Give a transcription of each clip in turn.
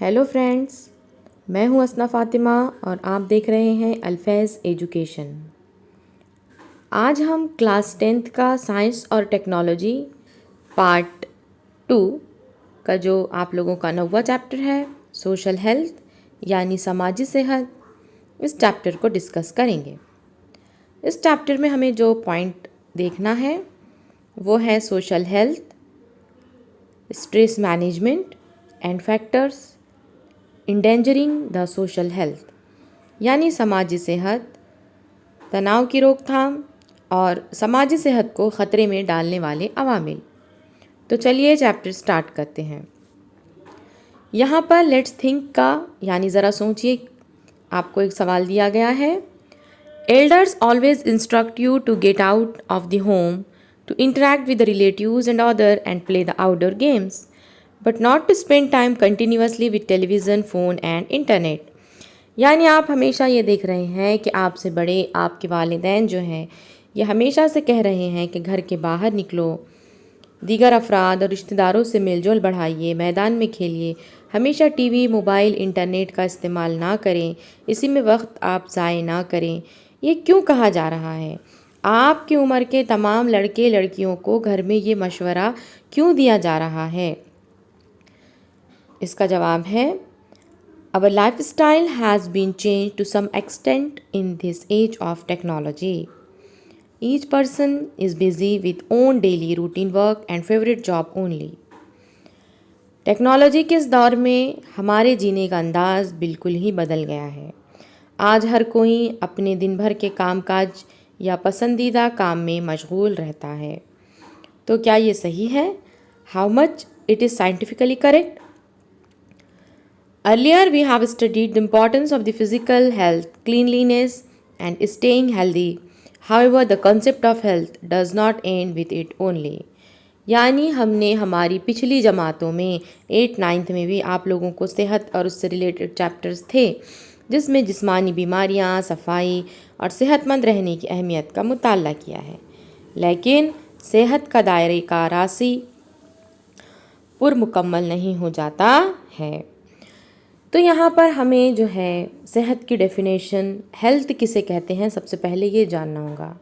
Hello friends, मैं हूं असना फ़ातिमा और आप देख रहे हैं अल्फैज़ एजुकेशन। आज हम क्लास 10th का साइंस और टेक्नोलॉजी पार्ट 2 का जो आप लोगों का 9वां चैप्टर है, सोशल हेल्थ यानी समाजी सेहत, इस चैप्टर को डिस्कस करेंगे। इस चैप्टर में हमें जो पॉइंट देखना है वो है social health, stress management and factors endangering the social health यानी समाजी सेहत, तनाव की रोकथाम और समाजी सेहत को ख़तरे में डालने वाले अवामिल। तो चलिए चैप्टर स्टार्ट करते हैं। यहाँ पर लेट्स थिंक का यानी ज़रा सोचिए, आपको एक सवाल दिया गया है। Elders always instruct you to get out of the home, to interact with the relatives and other and play the outdoor games, but not to spend time continuously with television, phone and internet. यानी आप हमेशा ये देख रहे हैं कि आपसे बड़े आपके वालिदैन जो हैं ये हमेशा से कह रहे हैं कि घर के बाहर निकलो, दीगर अफराद और रिश्तेदारों से मेलजोल बढ़ाइए, मैदान में खेलिए, हमेशा टीवी, मोबाइल, इंटरनेट का इस्तेमाल ना करें, इसी में वक्त आप ज़ाय ना करें। ये क्यों कहा जा रहा है? आपकी उम्र के तमाम लड़के लड़कियों को घर में ये मशवरा क्यों दिया जा रहा है? इसका जवाब है, Our lifestyle has been changed to some extent in this age of technology. Each person is busy with own daily routine work and favorite job only. Technology के इस दौर में हमारे जीने का अंदाज बिल्कुल ही बदल गया है। आज हर कोई अपने दिन भर के कामकाज या पसंदीदा काम में मशगूल रहता है। तो क्या ये सही है? How much it is scientifically correct? Earlier, we have studied the importance of the physical health, cleanliness, and staying healthy. However, the concept of health does not end with it only. यानी हमने हमारी पिछली जमातों में 8th 9th में भी आप लोगों को सेहत और उससे रिलेटेड चैप्टर्स थे, जिसमें जिस्मानी बीमारियां, सफाई और सेहतमंद रहने की अहमियत का मुताला किया है। लेकिन सेहत का दायरे का राशि पुरमुकम्मल नहीं हो जाता है। तो यहाँ पर हमें जो है सेहत की डेफिनेशन, हेल्थ किसे कहते हैं, सबसे पहले ये जानना होगा।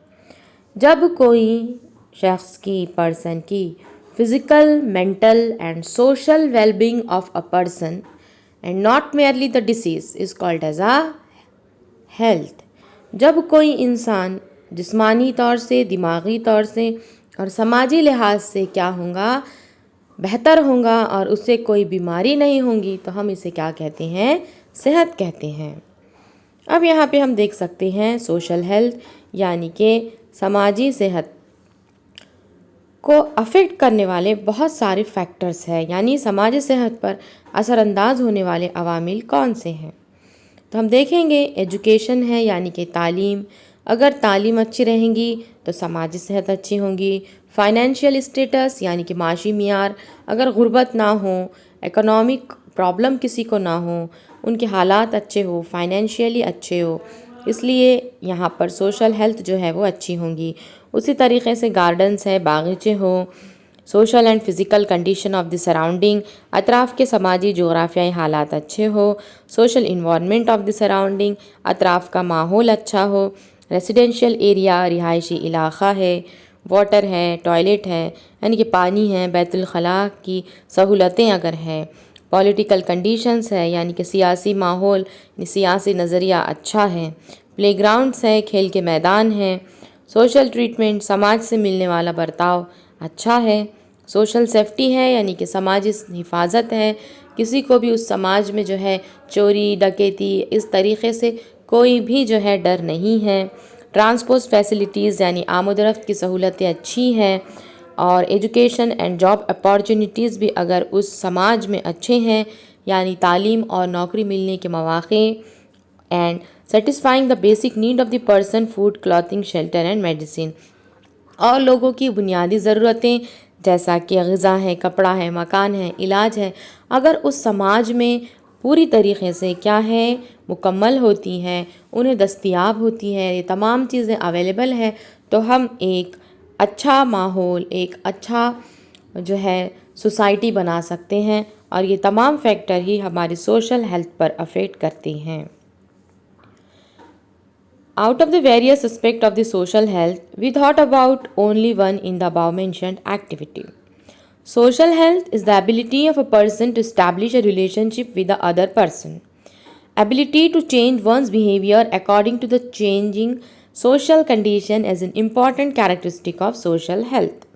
जब कोई शख्स की, पर्सन की physical, mental and social wellbeing of a person and not merely the disease is called as a health. जब कोई इंसान जिस्मानी तौर से, दिमागी तौर से और समाजी लिहाज से क्या होगा, बेहतर होगा और उससे कोई बीमारी नहीं होगी, तो हम इसे क्या कहते हैं? सेहत कहते हैं। अब यहाँ पे हम देख सकते हैं सोशल हेल्थ यानी कि समाजी सेहत को अफेक्ट करने वाले बहुत सारे फैक्टर्स हैं, यानी समाजी सेहत पर असरअंदाज होने वाले अवामिल कौन से हैं। तो हम देखेंगे एजुकेशन है यानी कि तालीम। अगर तालीम अच्छी रहेंगी तो समाजी सेहत अच्छी होगी। फाइनेंशियल स्टेटस यानी कि माशी मियार, अगर गुर्बत ना हो, इकोनॉमिक प्रॉब्लम किसी को ना हो, उनके हालात अच्छे हो, फाइनेंशियली अच्छे हो, इसलिए यहाँ पर सोशल हेल्थ जो है वो अच्छी होंगी। उसी तरीके से गार्डन्स है, बागीचे हो, social and physical condition of the surrounding, अतराफ़ के समाजी जोग्राफियाई हालात अच्छे हो, social environment of the surrounding, अतराफ़ का माहौल अच्छा हो, रेसिडेंशियल एरिया, रिहायशी इलाक़ा है, वाटर है, टॉयलेट है यानी कि पानी है, बैतुल खला की सहूलतें अगर हैं, पॉलिटिकल कंडीशंस है यानी कि सियासी माहौल, सियासी नज़रिया अच्छा है, प्लेग्राउंड्स है, खेल के मैदान हैं, सोशल ट्रीटमेंट, समाज से मिलने वाला बर्ताव अच्छा है, सोशल सेफ्टी है यानी कि समाजी हिफाजत है, किसी को भी उस समाज में जो है चोरी डकैती इस तरीक़े से कोई भी जो है डर नहीं है, ट्रांसपोर्ट फैसिलिटीज़ यानी आमद-ओ-रफ्त की सहूलतें अच्छी हैं, और एजुकेशन एंड जॉब अपॉर्चुनिटीज़ भी अगर उस समाज में अच्छे हैं यानी तालीम और नौकरी मिलने के मौक़े, and satisfying the basic need of the person, food, clothing, shelter and medicine, और लोगों की बुनियादी ज़रूरतें जैसा कि ग़िज़ा है, कपड़ा है, मकान है, इलाज है, अगर उस समाज में पूरी तरीक़े से क्या है मुकम्मल होती हैं, उन्हें दस्तयाब होती है, ये तमाम चीज़ें अवेलेबल है, तो हम एक अच्छा माहौल, एक अच्छा जो है सोसाइटी बना सकते हैं और ये तमाम फैक्टर ही हमारी सोशल हेल्थ पर अफेक्ट करते हैं। Out of the various aspects of the social health, we thought about only one in the above mentioned activity. Social health is the ability of a person to establish a relationship with the other person. Ability to change one's behavior according to the changing social condition is an important characteristic of social health.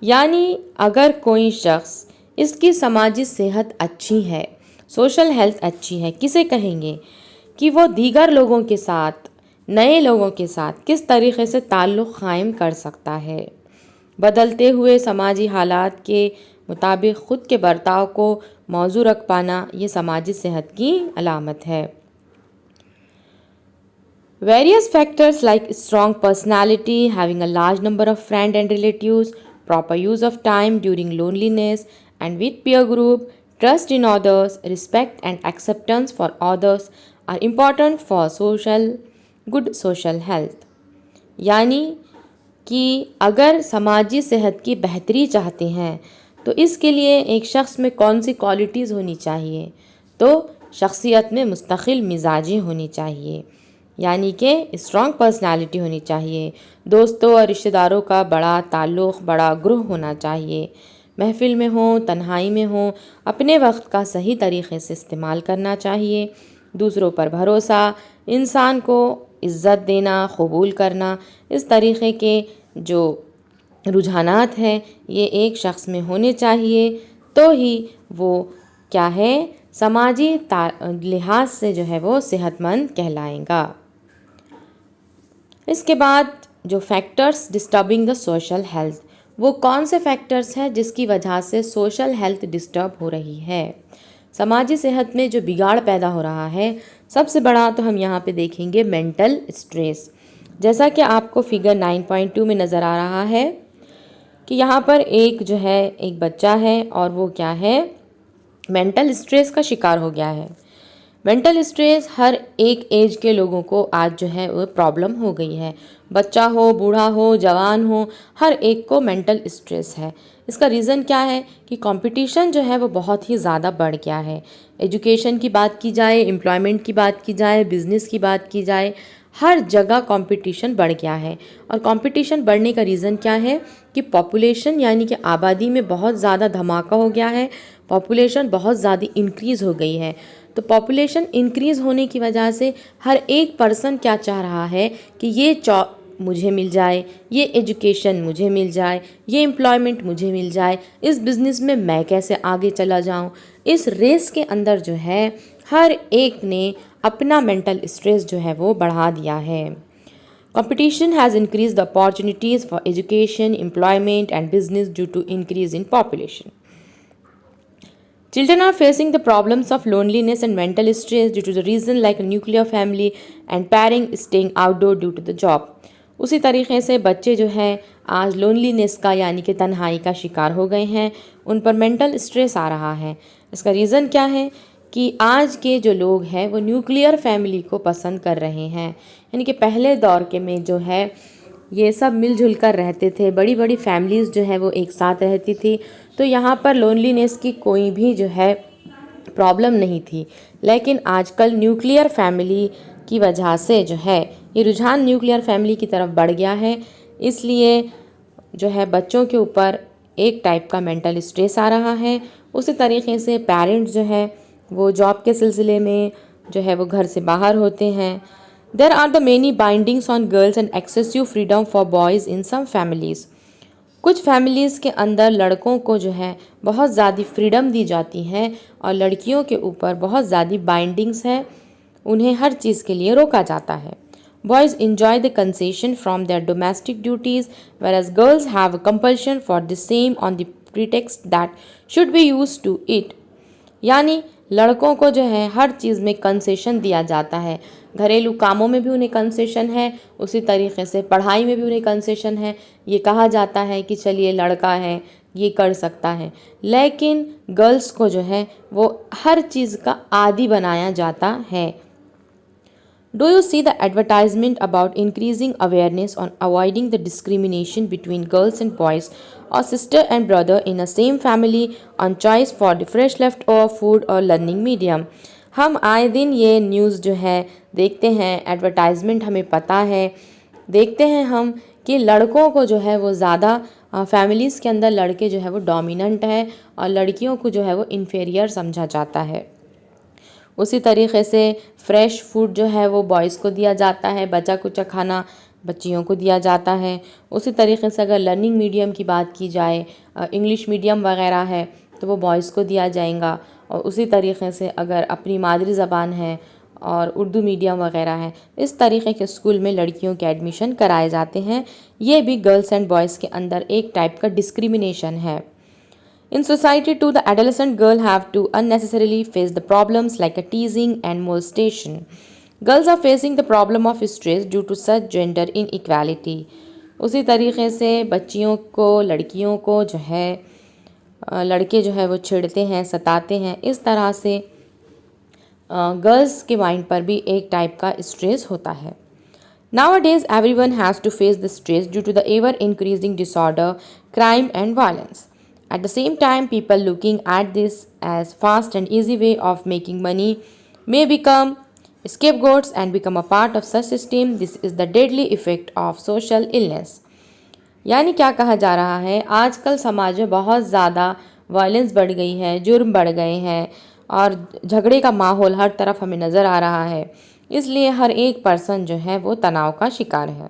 यानी अगर कोई शख्स इसकी समाजी सेहत अच्छी है, social health अच्छी है, किसे कहेंगे कि वो दीगर लोगों के साथ, नए लोगों के साथ किस तरीक़े से ताल्लुक़ क़ायम कर सकता है। बदलते हुए समाजी हालात के मुताबिक ख़ुद के बर्ताव को मौजू रख पाना ये समाजी सेहत की अलामत है। Various factors like strong personality, having a large number of friends and relatives, proper use of time during loneliness and with peer group, trust in others, respect and acceptance for others are important for good social health. यानी कि अगर समाजी सेहत की बेहतरी चाहते हैं तो इसके लिए एक शख्स में कौन सी क्वालिटीज़ होनी चाहिए, तो शख्सियत में मुस्तकिल मिजाजी होनी चाहिए, यानी कि स्ट्रॉन्ग पर्सनालिटी होनी चाहिए, दोस्तों और रिश्तेदारों का बड़ा ताल्लुक़, बड़ा ग्रुप होना चाहिए, महफिल में हो, तन्हाई में हो, अपने वक्त का सही तरीक़े से इस्तेमाल करना चाहिए, दूसरों पर भरोसा, इंसान को इज़्ज़त देना, कबूल करना, इस तरीक़े के जो रुझानात हैं ये एक शख्स में होने चाहिए, तो ही वो क्या है, समाजी लिहाज से जो है वो सेहतमंद कहलाएगा। इसके बाद जो factors disturbing the social health, वो कौन से फैक्टर्स हैं जिसकी वजह से सोशल हेल्थ डिस्टर्ब हो रही है, समाजी सेहत में जो बिगाड़ पैदा हो रहा है। सबसे बड़ा तो हम यहाँ पे देखेंगे मेंटल स्ट्रेस। जैसा कि आपको फिगर 9.2 में नज़र आ रहा है कि यहाँ पर एक बच्चा है और वो क्या है, मेंटल स्ट्रेस का शिकार हो गया है। मेंटल स्ट्रेस हर एक एज के लोगों को आज जो है वो प्रॉब्लम हो गई है, बच्चा हो, बूढ़ा हो, जवान हो, हर एक को मेंटल स्ट्रेस है। इसका रीज़न क्या है कि कंपटीशन जो है वो बहुत ही ज़्यादा बढ़ गया है। एजुकेशन की बात की जाए, एम्प्लॉयमेंट की बात की जाए, बिज़नेस की बात की जाए, हर जगह कंपटीशन बढ़ गया है। और कंपटीशन बढ़ने का रीज़न क्या है कि पॉपुलेशन यानी कि आबादी में बहुत ज़्यादा धमाका हो गया है, पॉपुलेशन बहुत ज़्यादा इंक्रीज़ हो गई है। तो पॉपुलेशन इंक्रीज़ होने की वजह से हर एक पर्सन क्या चाह रहा है कि ये मुझे मिल जाए, ये एजुकेशन मुझे मिल जाए, ये एम्प्लॉयमेंट मुझे मिल जाए, इस बिज़नेस में मैं कैसे आगे चला जाऊं। इस रेस के अंदर जो है हर एक ने अपना मेंटल स्ट्रेस जो है वो बढ़ा दिया है। Competition has increase the opportunities for education, employment and business due to increase in population. Children are facing the problems of loneliness and mental stress due to the reason like a nuclear family and parents staying outdoor due to the job. उसी तरीक़े से बच्चे जो हैं आज loneliness का यानी कि तन्हाई का शिकार हो गए हैं, उन पर मेंटल स्ट्रेस आ रहा है। इसका रीज़न क्या है कि आज के जो लोग हैं वो न्यूक्लियर फैमिली को पसंद कर रहे हैं, यानी कि पहले दौर के में जो है ये सब मिलजुल कर रहते थे, बड़ी बड़ी फैमिलीज़ जो है वो एक साथ रहती थी, तो यहाँ पर लोनलीनेस की कोई भी जो है प्रॉब्लम नहीं थी। लेकिन आजकल न्यूक्लियर फैमिली की वजह से जो है ये रुझान न्यूक्लियर फैमिली की तरफ बढ़ गया है, इसलिए जो है बच्चों के ऊपर एक टाइप का मेंटल स्ट्रेस आ रहा है। उसी तरीके से पेरेंट्स जो है वो जॉब के सिलसिले में जो है वो घर से बाहर होते हैं। There are the many bindings on girls and excessive freedom for boys in some families. कुछ फैमिलीज़ के अंदर लड़कों को जो है बहुत ज़्यादा फ्रीडम दी जाती है और लड़कियों के ऊपर बहुत ज़्यादा बाइंडिंग्स है, उन्हें हर चीज़ के लिए रोका जाता है। Boys enjoy the concession from their domestic duties whereas girls have a compulsion for the same on the pretext that should be used to it. यानी लड़कों को जो है हर चीज़ में कंसेशन दिया जाता है, घरेलू कामों में भी उन्हें कंसेशन है, उसी तरीके से पढ़ाई में भी उन्हें कंसेशन है। ये कहा जाता है कि चलिए लड़का है ये कर सकता है, लेकिन गर्ल्स को जो है वो हर चीज़ का आदी बनाया जाता है। Do you see the advertisement about increasing awareness on avoiding the discrimination between girls and boys or sister and brother in a same family on choice for the fresh leftover food और learning medium? हम आए दिन ये news जो है देखते हैं, advertisement हमें पता है, देखते हैं हम कि लड़कों को जो है वो ज़्यादा फैमिलीज़ के अंदर लड़के जो है वो डोमिनेंट है और लड़कियों को जो है वो इन्फेरियर समझा जाता है। उसी तरीके से फ्रेश फूड जो है वो बॉयज़ को दिया जाता है, बचा कुचा खाना बच्चियों को दिया जाता है। उसी तरीके से अगर लर्निंग मीडियम की बात की जाए, इंग्लिश मीडियम वगैरह है तो वो बॉयज़ को दिया जाएगा। और उसी तरीके से अगर अपनी मादरी ज़बान है और उर्दू मीडियम वगैरह है, इस तरीके के स्कूल में लड़कियों के एडमिशन कराए जाते हैं। ये भी गर्ल्स एंड बॉयज़ के अंदर एक टाइप का डिस्क्रिमिनेशन है। In society too, the adolescent girl have to unnecessarily face the problems like a teasing and molestation. Girls are facing the problem of stress due to such gender inequality. उसी तरीके से बच्चियों को, लड़कियों को जो है लड़के जो है वो छेड़ते हैं, सताते हैं। इस तरह से गर्ल्स के माइंड पर भी एक टाइप का स्ट्रेस होता है। Nowadays, everyone has to face the stress due to the ever increasing disorder, crime and violence. At the same time, people looking at this as fast and easy way of making money may become scapegoats and become a part of such system. This is the deadly effect of social illness. यानी क्या कहा जा रहा है, आजकल समाज में बहुत ज़्यादा वायलेंस बढ़ गई है, जुर्म बढ़ गए हैं और झगड़े का माहौल हर तरफ हमें नज़र आ रहा है। इसलिए हर एक पर्सन जो है वो तनाव का शिकार है।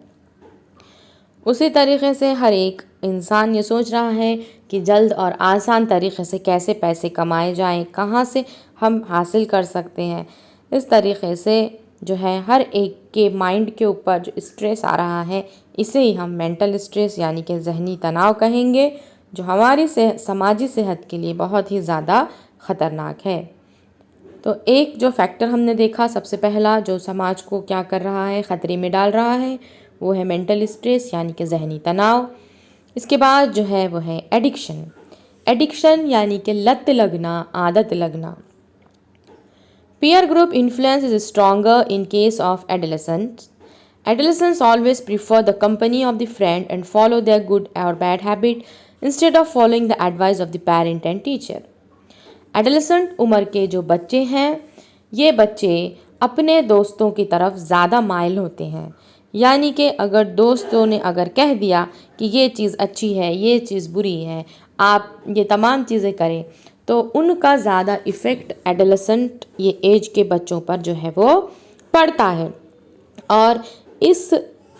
उसी तरीके से हर एक इंसान ये सोच रहा है कि जल्द और आसान तरीके से कैसे पैसे कमाए जाएं, कहाँ से हम हासिल कर सकते हैं। इस तरीके से जो है हर एक के माइंड के ऊपर जो स्ट्रेस आ रहा है, इसे ही हम मेंटल स्ट्रेस यानी कि जहनी तनाव कहेंगे, जो हमारी समाजी सेहत के लिए बहुत ही ज़्यादा ख़तरनाक है। तो एक जो फैक्टर हमने देखा, सबसे पहला जो समाज को क्या कर रहा है, ख़तरे में डाल रहा है, वो है मेंटल स्ट्रेस यानी कि जहनी तनाव। इसके बाद जो है वो है एडिक्शन। एडिक्शन यानी कि लत लगना, आदत लगना। Peer group influence is stronger in case of adolescents. Adolescents always prefer the company of the friend and follow their good or bad habit instead of following the advice of the parent and teacher. Adolescent उम्र के जो बच्चे हैं, ये बच्चे अपने दोस्तों की तरफ ज़्यादा माइल होते हैं। यानी कि अगर दोस्तों ने अगर कह दिया कि ये चीज़ अच्छी है, ये चीज़ बुरी है, आप ये तमाम चीज़ें करें, तो उनका ज़्यादा इफ़ेक्ट एडोलेसेंट ये एज के बच्चों पर जो है वो पड़ता है। और इस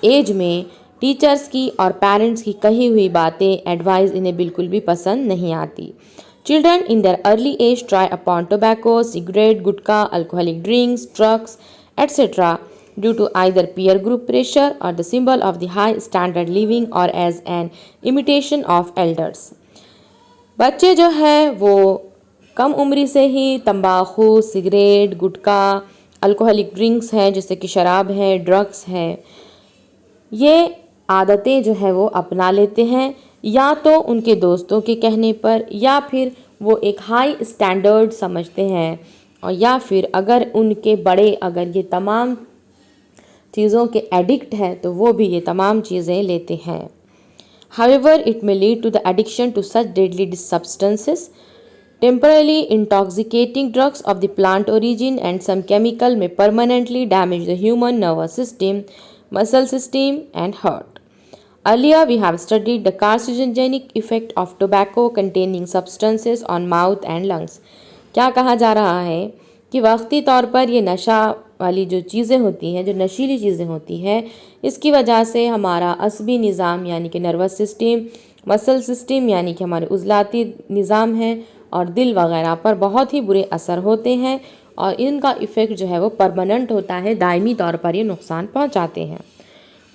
एज में टीचर्स की और पेरेंट्स की कही हुई बातें, एडवाइस इन्हें बिल्कुल भी पसंद नहीं आती। Children in their early age try upon tobacco, cigarette, gutkha, alcoholic drinks, drugs etcetera due to either peer group pressure or the symbol of the high standard living or as an imitation of elders. बच्चे जो है वो कम उम्री से ही तंबाकू, cigarette, gutkha, alcoholic drinks हैं जैसे कि शराब है, ड्रग्स है, ये आदतें जो है वो अपना लेते हैं, या तो उनके दोस्तों के कहने पर, या फिर वो एक हाई स्टैंडर्ड समझते हैं, और या फिर अगर उनके बड़े अगर ये तमाम चीज़ों के एडिक्ट है तो वो भी ये तमाम चीज़ें लेते हैं। However, it may lead to the addiction to such deadly substances, temporarily intoxicating drugs of the plant origin and some chemical may permanently damage the human nervous system, muscle system and heart. Earlier, we have studied the carcinogenic effect of tobacco containing substances on mouth and lungs. क्या कहा जा रहा है कि वक्ती तौर पर ये नशा वाली जो चीज़ें होती हैं, जो नशीली चीज़ें होती हैं, इसकी वजह से हमारा असबी निज़ाम यानी कि नर्वस सिस्टम, मसल सिस्टम यानी कि हमारे उज़लाती निज़ाम है, और दिल वगैरह पर बहुत ही बुरे असर होते हैं, और इनका इफ़ेक्ट जो है वो परमानेंट होता है, दायमी तौर पर ये नुकसान पहुंचाते हैं।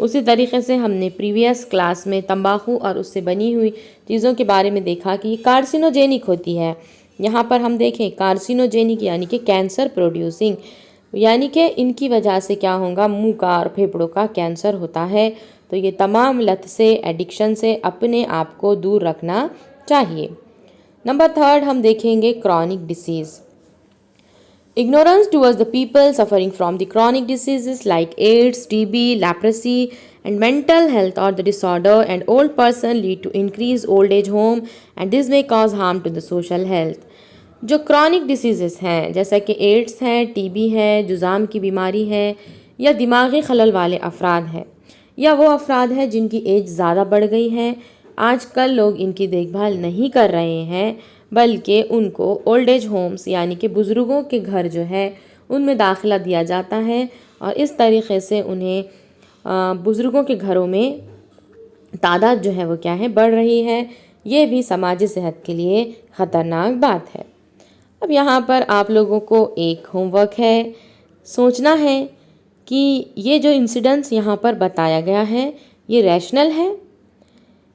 उसी तरीके से हमने प्रीवियस क्लास में तंबाकू और उससे बनी हुई चीज़ों के बारे में देखा कि ये कार्सिनोजेनिक होती है। यहाँ पर हम देखें कार्सिनोजेनिक यानी कि कैंसर प्रोड्यूसिंग, यानी कि इनकी वजह से क्या होगा, मुंह का और फेफड़ों का कैंसर होता है। तो ये तमाम लत से, एडिक्शन से अपने आप को दूर रखना चाहिए। नंबर 3 हम देखेंगे chronic disease. Ignorance towards the people suffering from the chronic diseases like AIDS, TB, leprosy, and mental health or the disorder and old person lead to increased old age home, and this may cause harm to the social health. जो chronic diseases हैं जैसा कि ads है, TB है, जुज़ाम की बीमारी है, या दिमागी खलल वाले अफराद हैं, या वो अफराद हैं जिनकी एज ज़्यादा बढ़ गई है, आजकल लोग इनकी देखभाल नहीं कर रहे हैं, बल्कि उनको ओल्ड एज होम्स यानी कि बुज़ुर्गों के घर जो है उनमें दाखिला दिया जाता है, और इस तरीक़े से उन्हें बुज़ुर्गों के घरों में तादाद जो है वो क्या है बढ़ रही है। ये भी समाजी सेहत के लिए ख़तरनाक बात है। अब यहाँ पर आप लोगों को एक होमवर्क है, सोचना है कि ये जो इंसिडेंट्स यहाँ पर बताया गया है ये रैशनल है,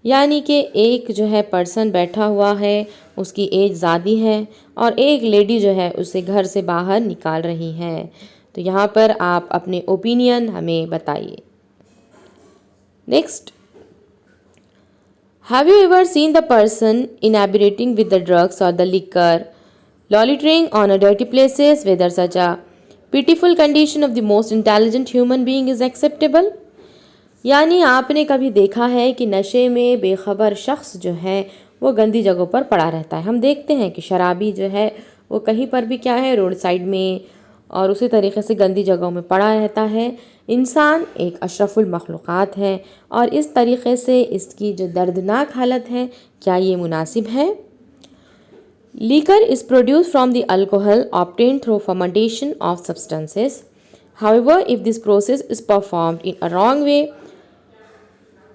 यानी कि एक जो है पर्सन बैठा हुआ है, उसकी एज ज़्यादा है और एक लेडी जो है उसे घर से बाहर निकाल रही है। तो यहाँ पर आप अपने ओपिनियन हमें बताइए। Next, have you ever seen the person inebriating with the drugs और the liquor, loitering on a dirty places, whether such a pitiful condition of the most intelligent human being is acceptable? यानी आपने कभी देखा है कि नशे में बेखबर शख्स जो है वो गंदी जगहों पर पड़ा रहता है। हम देखते हैं कि शराबी जो है वो कहीं पर भी क्या है रोड साइड में और उसी तरीक़े से गंदी जगहों में पड़ा रहता है। इंसान एक अशरफुल मखलूक़ात है और इस तरीक़े से इसकी जो दर्दनाक हालत है, क्या ये मुनासिब है? Liquor is produced from the alcohol obtained through fermentation of substances. However, if this process is performed in a wrong way,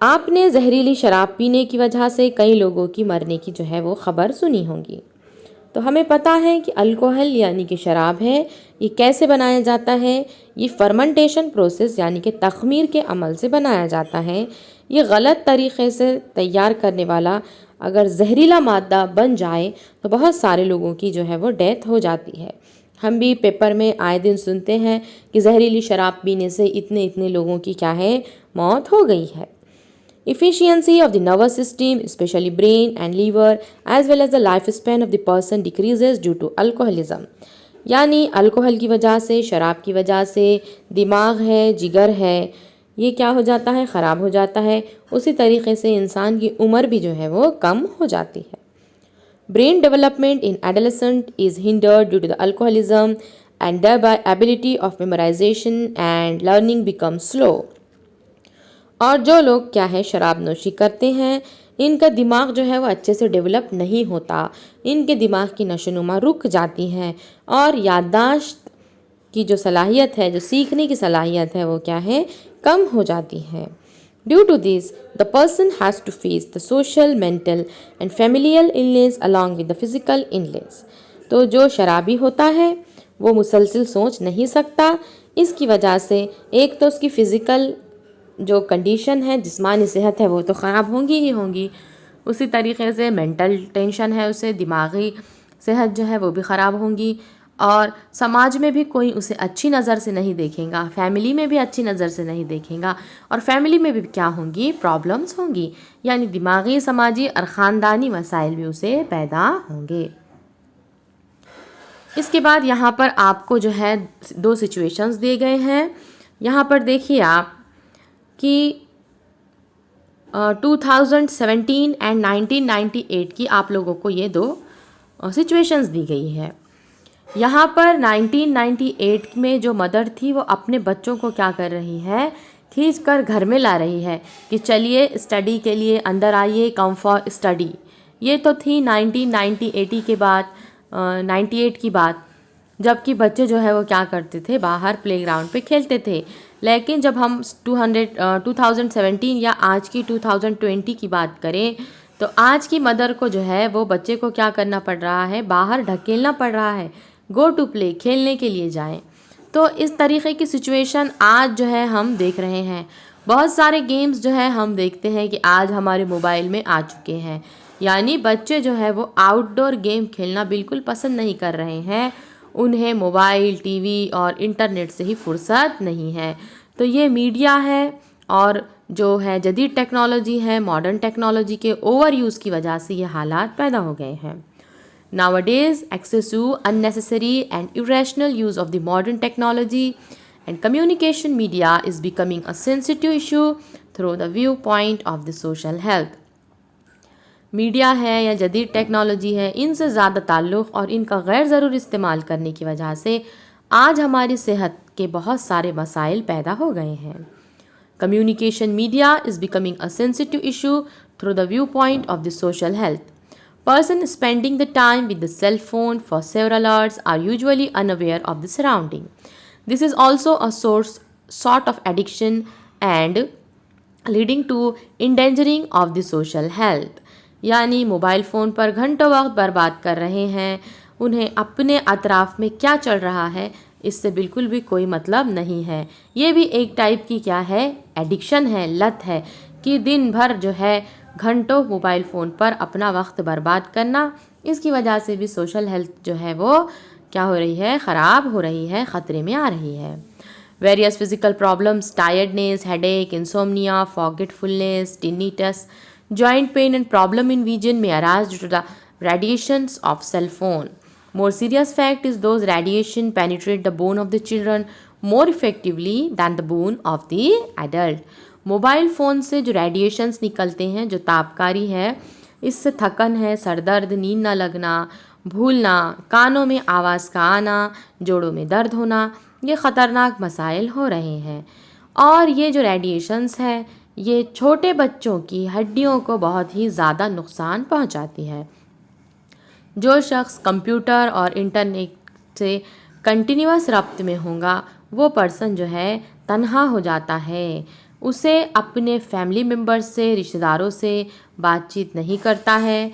आपने जहरीली शराब पीने की वजह से कई लोगों की मरने की जो है वो ख़बर सुनी होगी। तो हमें पता है कि अल्कोहल यानी कि शराब है, ये कैसे बनाया जाता है। ये फर्मेंटेशन प्रोसेस यानी कि तख़मीर के अमल से बनाया जाता है। ये गलत तरीक़े से तैयार करने वाला अगर जहरीला मादा बन जाए तो बहुत सारे लोगों की जो है वो डेथ हो जाती है। हम भी पेपर में आए दिन सुनते हैं कि जहरीली शराब पीने से इतने इतने लोगों की क्या है मौत हो गई है। Efficiency of the nervous system, especially brain and liver, as well as the lifespan of the person decreases due to alcoholism. यानी अल्कोहल की वजह से, शराब की वजह से दिमाग है, जिगर है, ये क्या हो जाता है, ख़राब हो जाता है। उसी तरीक़े से इंसान की उम्र भी जो है वो कम हो जाती है। Brain development in adolescent is hindered due to the alcoholism and thereby ability of memorization and learning becomes slow. और जो लोग क्या है शराब नोशी करते हैं, इनका दिमाग जो है वो अच्छे से डेवलप नहीं होता, इनके दिमाग की नशोनुमा रुक जाती है और याददाश्त की जो सलाहियत है, जो सीखने की सलाहियत है, वो क्या है कम हो जाती है। Due to this the person has to face the social, mental and familial illness along with the physical illness. तो जो शराबी होता है वो मुसलसल सोच नहीं सकता, इसकी वजह से एक तो उसकी फ़िज़िकल जो कंडीशन है, जिस्मानी सेहत है, वो तो ख़राब होंगी ही होंगी, उसी तरीक़े से मेंटल टेंशन है, उसे दिमागी सेहत जो है वो भी ख़राब होंगी, और समाज में भी कोई उसे अच्छी नज़र से नहीं देखेगा, फैमिली में भी अच्छी नज़र से नहीं देखेगा, और फैमिली में भी क्या होंगी प्रॉब्लम्स होंगी, यानी दिमागी, समाजी और ख़ानदानी मसाइल भी उसे पैदा होंगे। इसके बाद यहाँ पर आपको जो है दो सिचुएशंस दिए गए हैं। यहाँ पर देखिए आप कि 2017 एंड 1998 की आप लोगों को ये दो सिचुएशंस दी गई है। यहाँ पर 1998 में जो मदर थी वो अपने बच्चों को क्या कर रही है, खींच कर घर में ला रही है कि चलिए स्टडी के लिए अंदर आइए, कम फॉर स्टडी। ये तो थी 1980 के बाद 98 की बात, जबकि बच्चे जो है वो क्या करते थे, बाहर प्लेग्राउंड पे खेलते थे। लेकिन जब हम 2017 या आज की 2020 की बात करें तो आज की मदर को जो है वो बच्चे को क्या करना पड़ रहा है, बाहर ढकेलना पड़ रहा है, गो टू प्ले, खेलने के लिए जाएं। तो इस तरीक़े की सिचुएशन आज जो है हम देख रहे हैं। बहुत सारे गेम्स जो है हम देखते हैं कि आज हमारे मोबाइल में आ चुके हैं, यानी बच्चे जो है वो आउटडोर गेम खेलना बिल्कुल पसंद नहीं कर रहे हैं, उन्हें मोबाइल, टीवी और इंटरनेट से ही फुर्सत नहीं है। तो ये मीडिया है और जो है जदीद टेक्नोलॉजी है, मॉडर्न टेक्नोलॉजी के ओवर यूज़ की वजह से ये हालात पैदा हो गए हैं। Nowadays, excessive, unnecessary, and irrational use of the modern technology and communication media is becoming a sensitive issue through the viewpoint of the social health. Media है या जदीद टेक्नोलॉजी है, इनसे ज़्यादा ताल्लुक़ और इनका गैर ज़रूरी इस्तेमाल करने की वजह से आज हमारी सेहत के बहुत सारे मसाइल पैदा हो गए हैं। Communication media is becoming a sensitive issue through the view point of the social health. Person spending the time with the cell phone for several hours are usually unaware of the surrounding. This is also a sort of addiction and leading to endangering of the social health. यानी mobile phone पर घंटों वक्त बर्बाद कर रहे हैं, उन्हें अपने अतराफ़ में क्या चल रहा है इससे बिल्कुल भी कोई मतलब नहीं है। ये भी एक टाइप की क्या है, एडिक्शन है, लत है कि दिन भर जो है घंटों मोबाइल फ़ोन पर अपना वक्त बर्बाद करना, इसकी वजह से भी सोशल हेल्थ जो है वो क्या हो रही है, ख़राब हो रही है, ख़तरे में आ रही है। Various physical problems, tiredness, headache, insomnia, forgetfulness, tinnitus, joint pain and problem in vision may arise due to the radiations of cell phone. More serious fact is those radiation penetrate the bone of the children more effectively than the bone of the adult. Mobile phone से जो radiations निकलते हैं, जो तापकारी है, इससे थकन है, sir दर्द, नींद न लगना, भूलना, कानों में आवाज़ का आना, जोड़ों में दर्द होना, ये ख़तरनाक मसाइल हो रहे हैं। और ये जो रेडिएशंस है ये छोटे बच्चों की हड्डियों को बहुत ही ज़्यादा नुकसान पहुंचाती है। जो शख्स कंप्यूटर और इंटरनेट से कंटिन्यूअस रब्त में होगा वो पर्सन जो है तन्हा हो जाता है, उसे अपने फैमिली मेम्बर्स से, रिश्तेदारों से बातचीत नहीं करता है,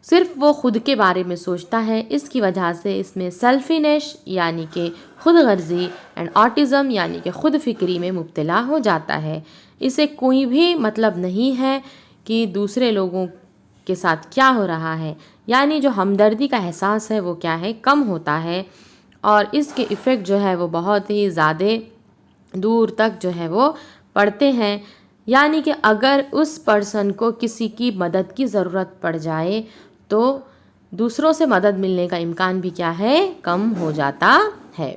सिर्फ वो ख़ुद के बारे में सोचता है। इसकी वजह से इसमें सेल्फिनेस यानी कि ख़ुद गर्जी एंड ऑटिज़म यानी कि ख़ुद फिक्री में मुब्तला हो जाता है। इसे कोई भी मतलब नहीं है कि दूसरे लोगों के साथ क्या हो रहा है, यानी जो हमदर्दी का एहसास है वो क्या है, कम होता है और इसके इफ़ेक्ट जो है वो बहुत ही ज़्यादा दूर तक जो है वो पड़ते हैं। यानी कि अगर उस पर्सन को किसी की मदद की ज़रूरत पड़ जाए तो दूसरों से मदद मिलने का इम्कान भी क्या है, कम हो जाता है।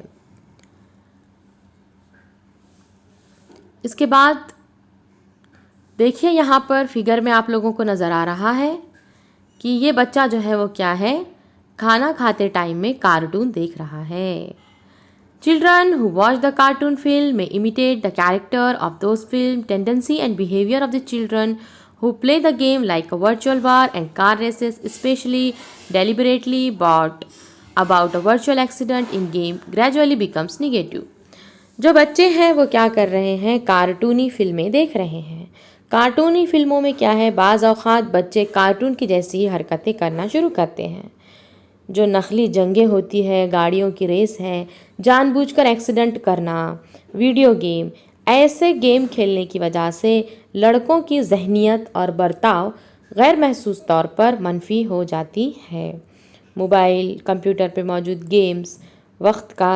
इसके बाद देखिए यहाँ पर फिगर में आप लोगों को नज़र आ रहा है कि ये बच्चा जो है वो क्या है, खाना खाते टाइम में कार्टून देख रहा है। Children who watch the cartoon film may imitate the character of those film. Tendency and behavior of the children who play the game like a virtual bar and car races, especially deliberately brought about a virtual accident in game, gradually becomes negative. जो बच्चे हैं वो क्या कर रहे हैं, कार्टूनी फिल्में देख रहे हैं। कार्टूनी फिल्मों में क्या है, बाज़ औक़ात बच्चे कार्टून की जैसी ही हरकतें करना शुरू करते हैं। जो नकली जंगें होती है, गाड़ियों की रेस है, जानबूझकर एक्सीडेंट करना, वीडियो गेम, ऐसे गेम खेलने की वजह से लड़कों की जहनियत और बर्ताव गैर महसूस तौर पर मनफी हो जाती है। मोबाइल, कंप्यूटर पे मौजूद गेम्स वक्त का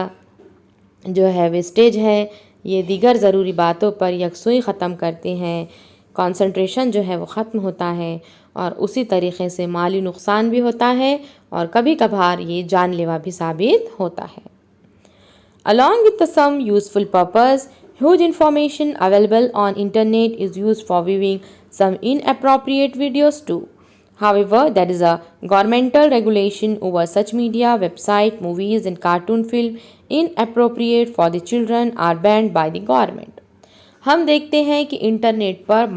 जो है वेस्टेज है, ये दीगर ज़रूरी बातों पर यकसुई ख़त्म करते हैं। कंसंट्रेशन जो है वो ख़त्म होता है और उसी तरीक़े से माली नुकसान भी होता है और कभी कभार ये जानलेवा भी साबित होता है। Along with the some useful purpose, huge information available on internet is used for viewing some inappropriate videos too. However, there is a governmental regulation over such media, website, movies and cartoon film inappropriate for the children are banned by the government. हम देखते हैं कि internet पर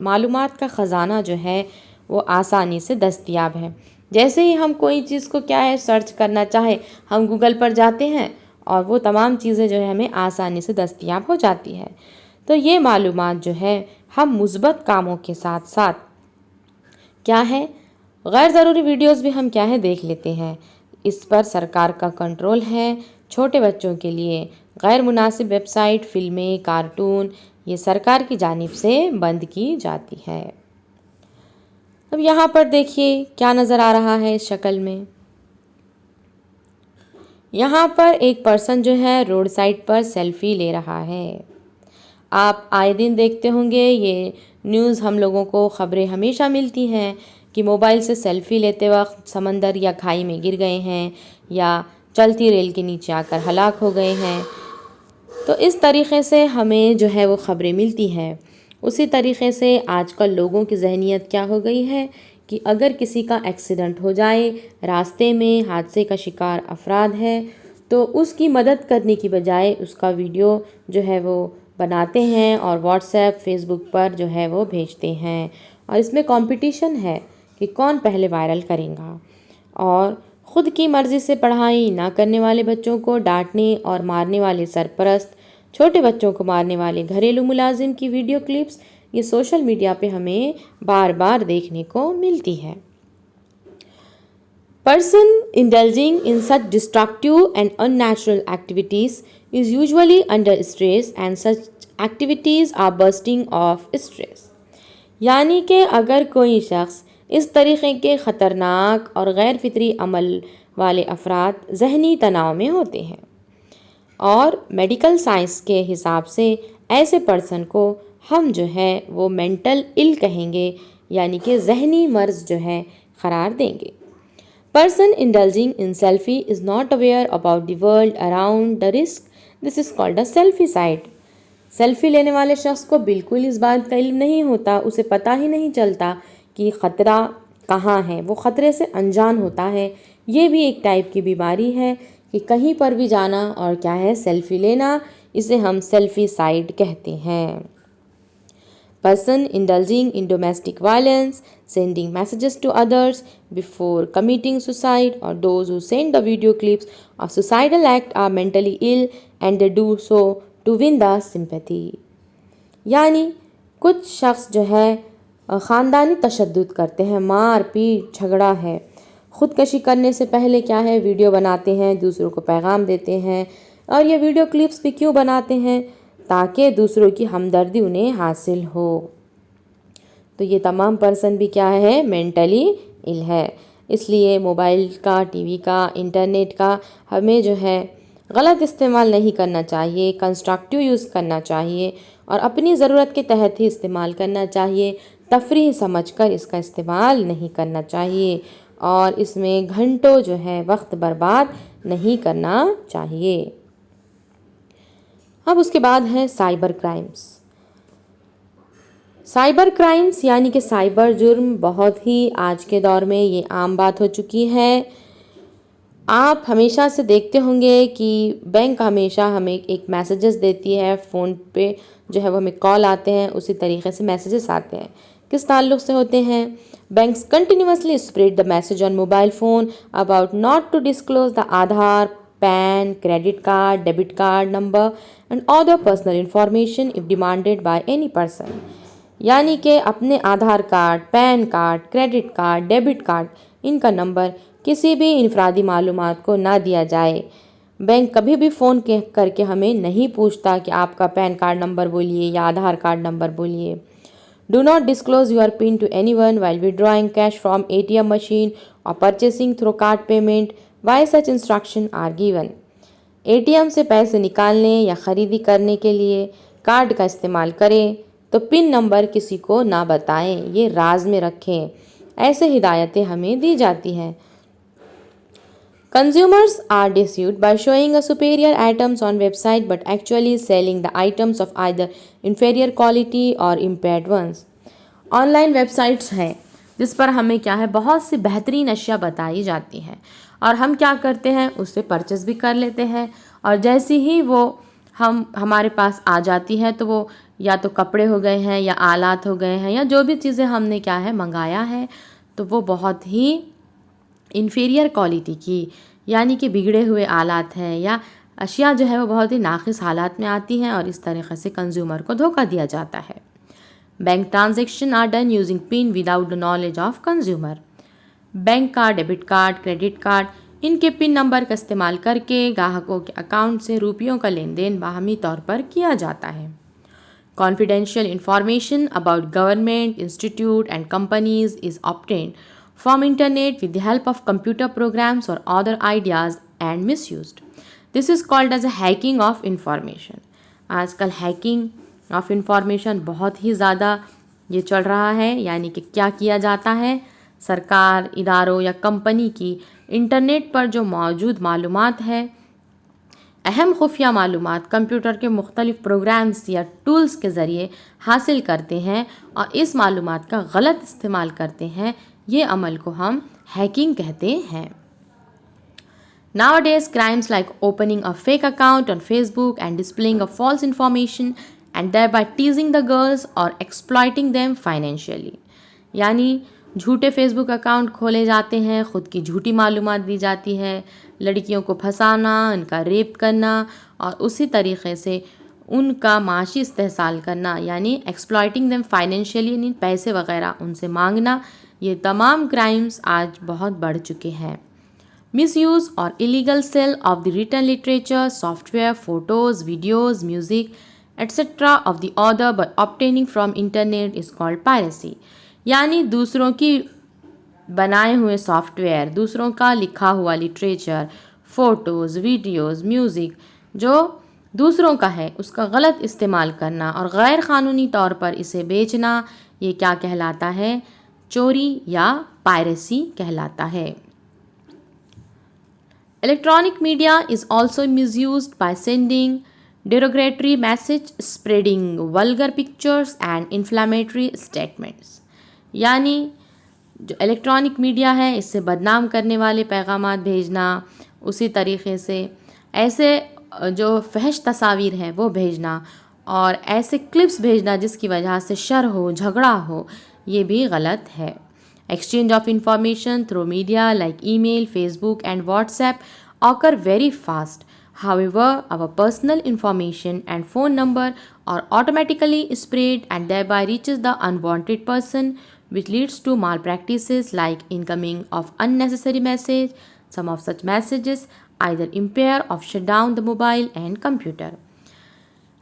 मालूमात का ख़जाना जो है वो आसानी से दस्तयाब है। जैसे ही हम कोई चीज़ को क्या है सर्च करना चाहे, हम गूगल पर जाते हैं और वो तमाम चीज़ें जो है हमें आसानी से दस्तयाब हो जाती है। तो ये मालूमात जो है हम मुस्बत कामों के साथ साथ क्या है, गैर ज़रूरी वीडियोस भी हम क्या है देख लेते हैं। इस पर सरकार का कंट्रोल है। छोटे बच्चों के लिए गैर मुनासिब वेबसाइट, फिल्में, कार्टून ये सरकार की जानिब से बंद की जाती है। अब यहाँ पर देखिए क्या नज़र आ रहा है इस शक्ल में। यहाँ पर एक पर्सन जो है रोड साइड पर सेल्फ़ी ले रहा है। आप आए दिन देखते होंगे ये न्यूज़, हम लोगों को ख़बरें हमेशा मिलती हैं कि मोबाइल से सेल्फ़ी लेते वक्त समंदर या खाई में गिर गए हैं या चलती रेल के नीचे आकर हलाक हो गए हैं। तो इस तरीक़े से हमें जो है वो ख़बरें मिलती हैं। उसी तरीक़े से आजकल लोगों की ज़हनियत क्या हो गई है कि अगर किसी का एक्सीडेंट हो जाए, रास्ते में हादसे का शिकार अफराद है, तो उसकी मदद करने की बजाय उसका वीडियो जो है वो बनाते हैं और व्हाट्सएप, फेसबुक पर जो है वो भेजते हैं। और इसमें कंपटीशन है कि कौन पहले वायरल करेगा। और ख़ुद की मर्ज़ी से पढ़ाई ना करने वाले बच्चों को डांटने और मारने वाले सरपरस्त, छोटे बच्चों को मारने वाले घरेलू मुलाजिम की वीडियो क्लिप्स ये सोशल मीडिया पे हमें बार बार देखने को मिलती है। Person indulging in such destructive and unnatural activities is usually under stress and such activities are bursting of stress। यानी कि अगर कोई शख्स इस तरीक़े के ख़तरनाक और गैर फितरी अमल वाले अफराद ज़हनी तनाव में होते हैं, और मेडिकल साइंस के हिसाब से ऐसे पर्सन को हम जो है वो मेंटल इल कहेंगे, यानी कि ज़हनी मर्ज़ जो है क़रार देंगे। Person indulging in selfie is not aware about the world around the risk. This is called a selfie-cide। Selfie लेने वाले शख्स को बिल्कुल इस बात का इल्म नहीं होता, उसे पता ही नहीं चलता कि ख़तरा कहाँ है, वो ख़तरे से अनजान होता है। ये भी एक टाइप की बीमारी है कि कहीं पर भी जाना और क्या है सेल्फ़ी लेना, इसे हम सेल्फ़ी-साइड कहते हैं। Person indulging in domestic violence, sending messages to others before committing suicide, or those who send the video clips of suicidal act are mentally ill and they do so to win the sympathy। यानी कुछ शख्स जो है ख़ानदानी तशद्दुद करते हैं, मार पीट झगड़ा है, ख़ुदकशी करने से पहले क्या है वीडियो बनाते हैं, दूसरों को पैगाम देते हैं। और ये वीडियो क्लिप्स भी क्यों बनाते हैं? ताकि दूसरों की हमदर्दी उन्हें हासिल हो। तो ये तमाम पर्सन भी क्या है मेंटली इल है। इसलिए मोबाइल का, टीवी का, इंटरनेट का हमें जो है गलत इस्तेमाल नहीं करना चाहिए, कंस्ट्रक्टिव यूज़ करना चाहिए और अपनी ज़रूरत के तहत ही इस्तेमाल करना चाहिए। तफरीह समझकर इसका इस्तेमाल नहीं करना चाहिए और इसमें घंटों जो है वक्त बर्बाद नहीं करना चाहिए। अब उसके बाद है साइबर क्राइम्स। साइबर क्राइम्स यानी कि साइबर जुर्म बहुत ही आज के दौर में ये आम बात हो चुकी है। आप हमेशा से देखते होंगे कि बैंक हमेशा हमें एक मैसेजेस देती है, फ़ोन पे जो है वो हमें कॉल आते हैं, उसी तरीके से मैसेजेस आते हैं। किस ताल्लुक़ से होते हैं? Banks continuously spread the message on mobile phone about not to disclose the Aadhaar, PAN, credit card, debit card number and other personal information if demanded by any person. यानी कि अपने Aadhaar card, PAN card, credit card, debit card, इनका नंबर किसी भी इनफरादी मालूमात को ना दिया जाए। बैंक कभी भी फ़ोन करके हमें नहीं पूछता कि आपका पैन कार्ड नंबर बोलिए या आधार कार्ड नंबर बोलिए। Do not disclose your PIN to anyone while withdrawing cash from ATM machine और purchasing through card payment why such instruction are given. ATM से पैसे निकालने या ख़रीदी करने के लिए कार्ड का इस्तेमाल करें तो पिन नंबर किसी को ना बताएं, ये राज में रखें। ऐसे हिदायतें हमें दी जाती हैं। Consumers are deceived by showing a superior items on website but actually selling the items of either inferior quality or impaired ones। Online websites हैं जिस पर हमें क्या है बहुत सी बेहतरीन अशिया बताई जाती हैं और हम क्या करते हैं उससे परचेस भी कर लेते हैं, और जैसी ही वो हमारे पास आ जाती है तो वो या तो कपड़े हो गए हैं या आलात हो गए हैं या जो भी चीज़ें हमने क्या है मंगाया है तो वो बहुत ही इन्फीरियर क्वालिटी की यानी कि बिगड़े हुए आलात हैं या अशिया जो है वो बहुत ही नाक़िस हालात में आती हैं और इस तरीक़े से कंज्यूमर को धोखा दिया जाता है। Bank transaction are done using PIN without the knowledge of consumer. Bank का, डेबिट कार्ड, क्रेडिट कार्ड, इनके पिन नंबर का इस्तेमाल करके ग्राहकों के अकाउंट से रुपयों का लेन देन बाहमी तौर पर किया जाता है। Confidential information about government, institute and companies is obtained from internet with the help of computer programs or other ideas and misused. This is called as a hacking of information। आजकल hacking of information बहुत ही ज़्यादा ये चल रहा है। यानी कि क्या किया जाता है, सरकार, इदारों या कंपनी की इंटरनेट पर जो मौजूद मालूमात है, अहम खुफिया मालूमात कंप्यूटर के मुख्तलिफ प्रोग्राम्स या टूल्स के ज़रिए हासिल करते हैं और इस मालूमात का गलत इस्तेमाल करते हैं, ये अमल को हम हैकिंग कहते हैं। Nowadays, crimes like opening a fake account on Facebook and displaying a false information and thereby teasing the girls or exploiting them financially, यानी झूठे फेसबुक अकाउंट खोले जाते हैं, ख़ुद की झूठी मालूमात दी जाती है, लड़कियों को फंसाना, उनका रेप करना और उसी तरीक़े से उनका माशी इस्तेहसाल करना, यानी एक्सप्लॉइटिंग देम फाइनेंशियली, यानी पैसे वगैरह उनसे मांगना। ये तमाम क्राइम्स आज बहुत बढ़ चुके हैं। Misuse or illegal sale of the written literature, software, photos, videos, music, etc. of the author by obtaining from internet is called piracy, यानी दूसरों की बनाए हुए सॉफ्टवेयर, दूसरों का लिखा हुआ लिटरेचर, फ़ोटोज़, वीडियोज़, म्यूज़िक जो दूसरों का है उसका गलत इस्तेमाल करना और गैर क़ानूनी तौर पर इसे बेचना, ये क्या कहलाता है? चोरी या पायरेसी कहलाता है। Electronic media is also misused by sending derogatory message, spreading vulgar pictures and inflammatory statements, यानी जो इलेक्ट्रॉनिक मीडिया है इससे बदनाम करने वाले पैगामात भेजना, उसी तरीक़े से ऐसे जो फहश तस्वीर है वो भेजना और ऐसे क्लिप्स भेजना जिसकी वजह से शर हो, झगड़ा हो, ये भी गलत है। Exchange of information through media like email, Facebook and WhatsApp occur very fast. However, our personal information and phone number are automatically spread and thereby reaches the unwanted person, which leads to malpractices like incoming of unnecessary message. Some of such messages either impair or shut down the mobile and computer.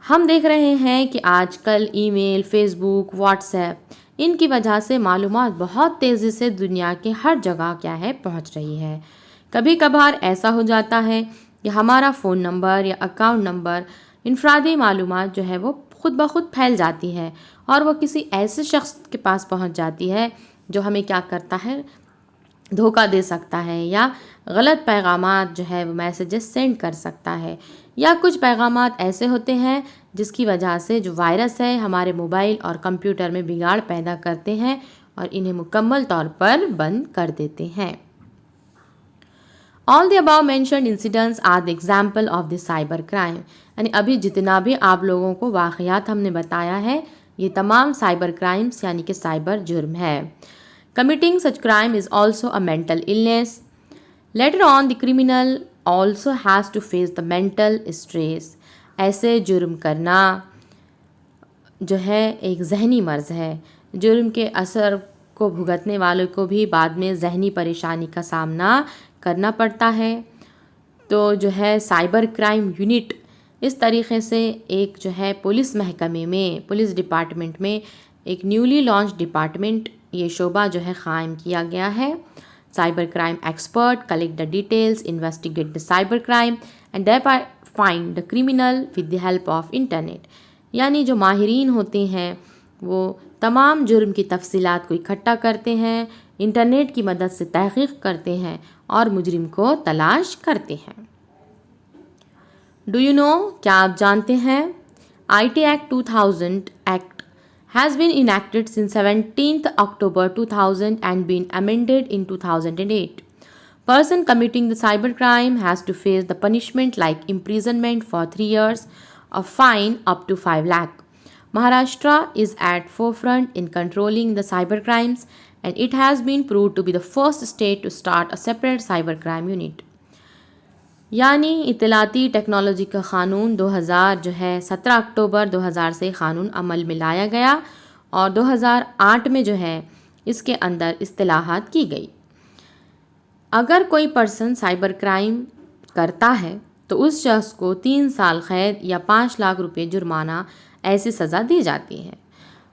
हम देख रहे हैं कि आजकल email, Facebook, WhatsApp इनकी वजह से मालूमात बहुत तेज़ी से दुनिया के हर जगह क्या है पहुंच रही है। कभी कभार ऐसा हो जाता है कि हमारा फ़ोन नंबर या अकाउंट नंबर, इनफरादी मालूमात जो है वो खुद ब खुद फैल जाती है और वो किसी ऐसे शख्स के पास पहुंच जाती है जो हमें क्या करता है, धोखा दे सकता है या गलत पैगामात जो है वो मैसेजेस सेंड कर सकता है, या कुछ पैगामात ऐसे होते हैं जिसकी वजह से जो वायरस है हमारे मोबाइल और कंप्यूटर में बिगाड़ पैदा करते हैं और इन्हें मुकम्मल तौर पर बंद कर देते हैं। All the above mentioned incidents are the example of the cyber crime, यानी अभी जितना भी आप लोगों को वाक़यात हमने बताया है ये तमाम साइबर क्राइम्स यानी कि साइबर जुर्म है। Committing such crime is also a mental illness. Later on, the criminal also has to face the mental stress. ऐसे जुर्म करना जो है एक जहनी मर्ज़ है। जुर्म के असर को भुगतने वालों को भी बाद में जहनी परेशानी का सामना करना पड़ता है। तो जो है साइबर क्राइम यूनिट इस तरीक़े से एक जो है पुलिस महकमे में, पुलिस डिपार्टमेंट में एक न्यूली लॉन्च डिपार्टमेंट ये शोबा जो है क़ायम किया गया है। Cyber crime expert collect the details, investigate the cyber crime and thereby find the criminal with the help of internet, यानी जो माहिरीन होते हैं वो तमाम जुर्म की तफसीलात को इकट्ठा करते हैं, इंटरनेट की मदद से तहक़ीक़ करते हैं और मुजरिम को तलाश करते हैं। डू यू नो, क्या आप जानते हैं, IT Act 2000 act has been enacted since 17th October 2000 and been amended in 2008. Person committing the cybercrime has to face the punishment like imprisonment for 3 years, a fine up to 5 lakh. Maharashtra is at forefront in controlling the cybercrimes and it has been proved to be the first state to start a separate cybercrime unit. यानी इत्तलाती technology का क़ानून 2000 जो है 17 अक्टूबर 2000 से क़ानून अमल में लाया गया और 2008 में जो है इसके अंदर इस्तिलाहात की गई। अगर कोई पर्सन साइबर क्राइम करता है तो उस शख्स को 3 साल कैद या 5 लाख रुपए जुर्माना ऐसी सज़ा दी जाती है।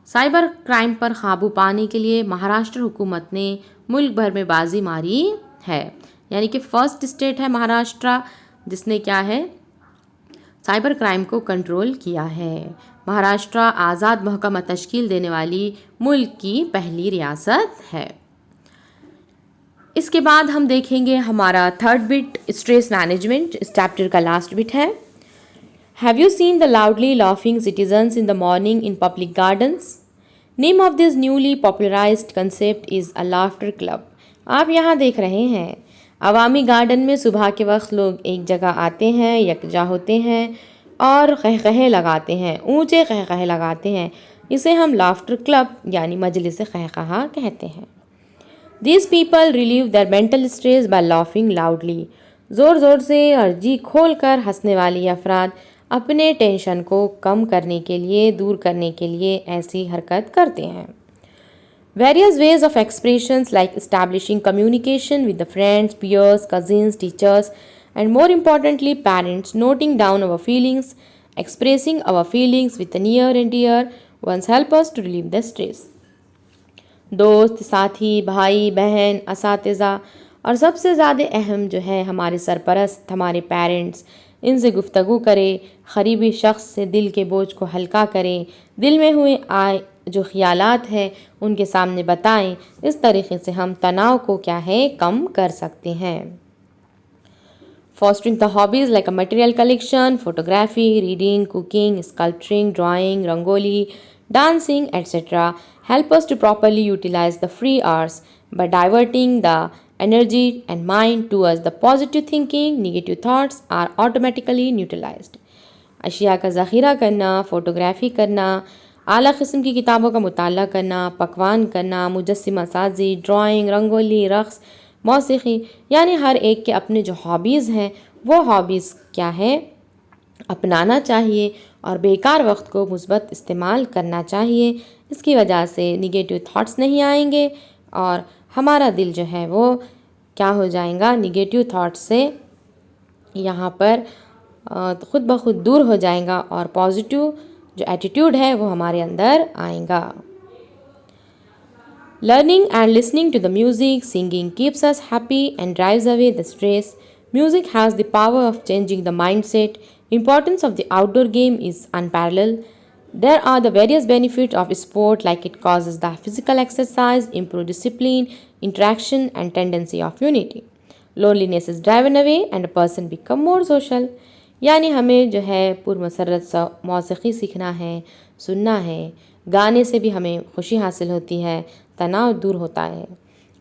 साइबर क्राइम पर काबू पाने के लिए महाराष्ट्र हुकूमत ने मुल्क भर में बाजी मारी है, यानी कि फर्स्ट स्टेट है महाराष्ट्र जिसने क्या है साइबर क्राइम को कंट्रोल किया है। महाराष्ट्र आज़ाद महकमा तश्कील देने वाली मुल्क की पहली रियासत है। इसके बाद हम देखेंगे हमारा थर्ड बिट स्ट्रेस मैनेजमेंट, इस चैप्टर का लास्ट बिट है। Have you seen the loudly laughing citizens in the morning in public gardens? Name of this newly popularised concept is a laughter club. आप यहाँ देख रहे हैं अवामी गार्डन में सुबह के वक्त लोग एक जगह आते हैं, यकजा होते हैं और कहकहे लगाते हैं, ऊंचे कहकहे लगाते हैं। इसे हम लाफ्टर क्लब यानी मजलिस कहकहा कहते हैं। These people relieve their mental stress by laughing loudly. ज़ोर ज़ोर से और जी खोल कर हंसने वाली अफराद अपने टेंशन को कम करने के लिए, दूर करने के लिए ऐसी हरकत करते हैं। Various ways of expressions like establishing communication with the friends, peers, cousins, teachers, and more importantly parents, noting down our feelings, expressing our feelings with the near and dear ones help us to relieve the stress. दोस्त, साथी, भाई, बहन, असातिज़ा और सबसे ज़्यादा अहम जो है हमारे सरपरस्त, हमारे पेरेंट्स, इनसे गुफ्तगू करें, क़रीबी शख्स से दिल के बोझ को हल्का करें, दिल में हुए आए जो ख़यालात हैं उनके सामने बताएं। इस तरीक़े से हम तनाव को क्या है कम कर सकते हैं। Fostering the hobbies like a material collection, photography, reading, cooking, sculpturing, drawing, rangoli, dancing, etc. help us to properly utilize the free hours by diverting the energy and mind towards the positive thinking. Negative thoughts are automatically neutralized. अशिया का ज़ख़ीरा करना, photography करना, आला किस्म की किताबों का मुताला करना, पकवान करना, मुजस्सिमा साजी, ड्राइंग, रंगोली, रक़्स, मौसीक़ी, यानी हर एक के अपने जो हॉबीज़ हैं वो हॉबीज़ क्या है अपनाना चाहिए और बेकार वक्त को मुस्बत इस्तेमाल करना चाहिए। इसकी वजह से निगेटिव थॉट्स नहीं आएंगे और हमारा दिल जो है वो क्या हो जाएगा, निगेटिव थॉट्स से यहाँ पर ख़ुद ब खुद दूर हो जाएगा और पॉजिटिव जो एटीट्यूड है वो हमारे अंदर आएगा। Learning and listening to the music, singing keeps us happy and drives away the stress. Music has the power of changing the mindset. Importance of the outdoor game is unparalleled. There are the various benefits of sport like it causes the physical exercise, improve discipline, interaction and tendency of unity. Loneliness is driven away and a person become more social. यानी हमें जो है पुरमसरत मौसीक़ी सीखना है, सुनना है, गाने से भी हमें खुशी हासिल होती है, तनाव दूर होता है।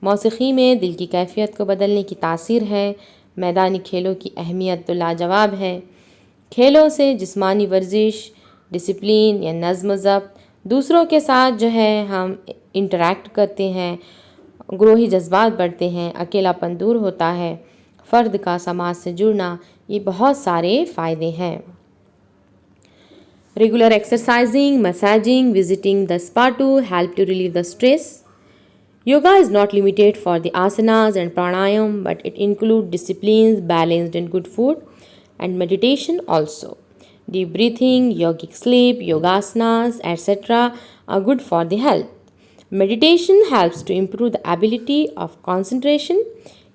मौसीक़ी में दिल की कैफियत को बदलने की तासीर है। मैदानी खेलों की अहमियत तो लाजवाब है। खेलों से जिस्मानी वर्जिश, डिसिप्लिन या नज़्म ज़ब्त, दूसरों के साथ जो है हम इंटरेक्ट करते हैं, ग्रोही जज्बात बढ़ते हैं, अकेलापन दूर होता है, फ़र्द का समाज से जुड़ना, ये बहुत सारे फ़ायदे हैं। Regular exercising, massaging, visiting the spa to help to relieve the stress. Yoga is not limited for the asanas and pranayam, but it includes disciplines, balanced and good food, and meditation also. Deep breathing, yogic sleep, yogasanas, etc. are good for the health. Meditation helps to improve the ability of concentration.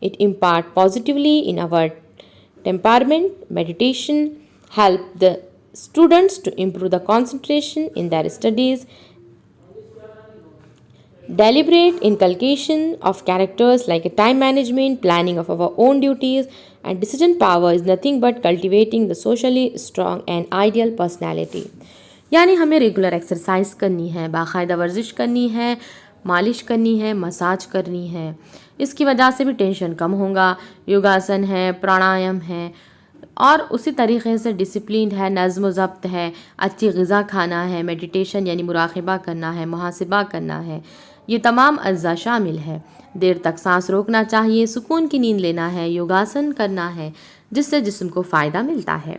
It imparts positively in our temperament. Meditation helps the students to improve the concentration in their studies. Deliberate inculcation of characters like time management, planning of our own duties, and decision power is nothing but cultivating the socially strong and ideal personality. यानी हमें regular exercise करनी है, बाकायदा वर्जिश करनी है, मालिश करनी है, मसाज करनी है। इसकी वजह से भी टेंशन कम होगा। योगासन है, प्राणायाम है और उसी तरीक़े से डिसिप्लिन है, नज़्म ज़ब्त है, अच्छी ग़िज़ा खाना है, मेडिटेशन यानी मुराक़बा करना है, मुहासिबा करना है, ये तमाम अज्जा शामिल है। देर तक सांस रोकना चाहिए, सुकून की नींद लेना है, योगासन करना है जिससे जिस्म को फ़ायदा मिलता है।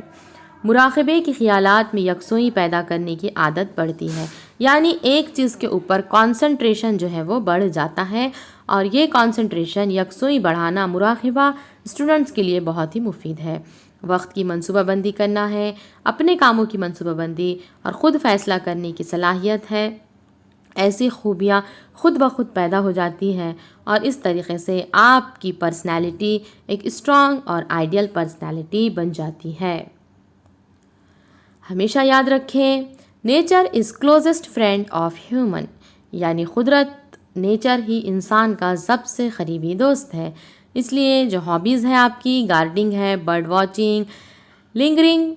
मुराक़बे के ख़यालात में यकसुई पैदा करने की आदत पड़ती है, यानी एक चीज़ के ऊपर कंसंट्रेशन जो है वो बढ़ जाता है और ये कंसंट्रेशन यकसुई बढ़ाना मुराक़बा स्टूडेंट्स के लिए बहुत ही मुफीद है। वक्त की मंसूबाबंदी करना है, अपने कामों की मंसूबाबंदी और ख़ुद फ़ैसला करने की सलाहियत है। ऐसी खूबियाँ ख़ुद ब खुद पैदा हो जाती हैं और इस तरीक़े से आपकी पर्सनैलिटी एक स्ट्रॉन्ग और आइडियल पर्सनैलिटी बन जाती है। हमेशा याद रखें, nature is closest friend of human, यानी कुदरत नेचर ही इंसान का सबसे करीबी दोस्त है। इसलिए जो हॉबीज़ है आपकी, गार्डनिंग है, bird watching, lingering